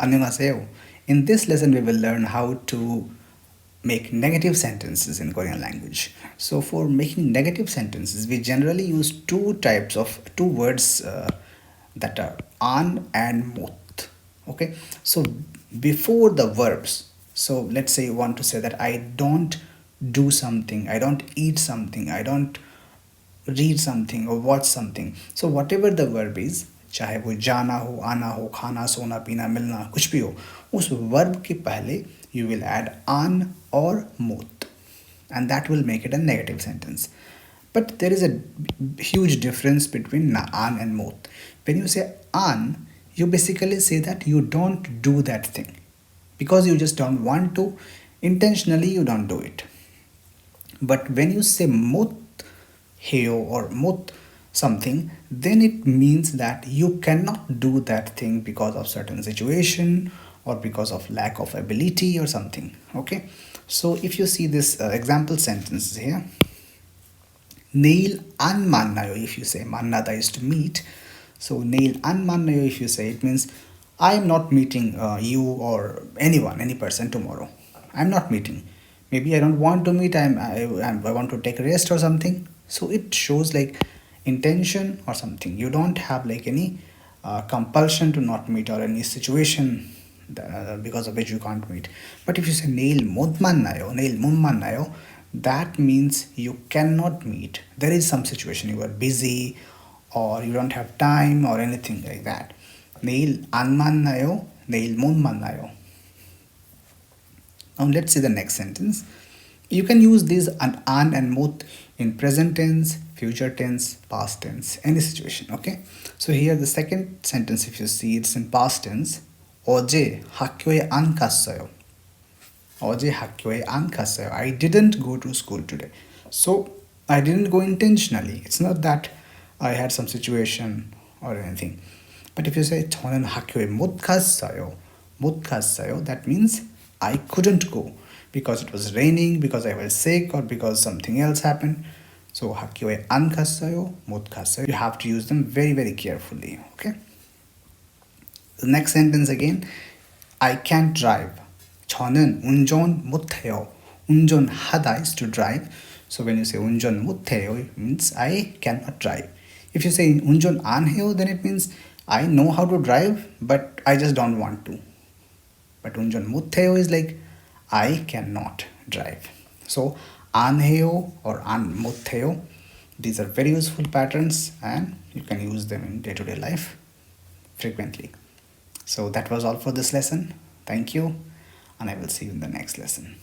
안녕하세요. In this lesson, we will learn how to make negative sentences in Korean language. So, for making negative sentences, we generally use two words that are an and mot. Okay, so before the verbs, so let's say you want to say that I don't do something, I don't eat something, I don't read something or watch something. So whatever the verb is, चाहे वो जाना हो, आना हो, खाना, सोना, पीना, मिलना, कुछ भी हो, उस verb के पहले you will add an or mot, and that will make it a negative sentence. But there is a huge difference between an and mot. When you say an, you basically say that you don't do that thing because you just don't want to. Intentionally, you don't do it. But when you say mot heo or mot something, then it means that you cannot do that thing because of certain situation or because of lack of ability or something. Okay, so if you see this example sentences here, neil an mannayo, if you say mannada is to meet, so neil an mannayo, if you say, it means I am not meeting you or anyone, any person tomorrow. I'm not meeting. Maybe I don't want to meet. I want to take a rest or something. So it shows like intention or something. You don't have like any compulsion to not meet or any situation because of which you can't meet. But if you say nail mudmannayo, nail mummannayo, that means you cannot meet. There is some situation you are busy or you don't have time or anything like that. Nail anmannayo, nail mummannayo. Now let's see the next sentence. You can use these an and mot in present tense, future tense, past tense, any situation. Okay. So here the second sentence, if you see, it's in past tense. 어제 학교에 안 갔어요. 어제 학교에 안 갔어요. I didn't go to school today. So I didn't go intentionally. It's not that I had some situation or anything. But if you say 저는 학교에 못 갔어요, 못 갔어요, that means I couldn't go because it was raining, because I was sick, or because something else happened. So 학교에 안 갔어요, 못 갔어요. You have to use them very, very carefully. Okay. The next sentence again. I can't drive. 저는 운전 못해요. 운전하다 is to drive. So when you say 운전 못해요, it means I cannot drive. If you say 운전 안 해요, then it means I know how to drive, but I just don't want to. But 운전 못해요 is like I cannot drive. So 안 해요 or 안 못해요, these are very useful patterns and you can use them in day-to-day life frequently. So that was all for this lesson. Thank you, and I will see you in the next lesson.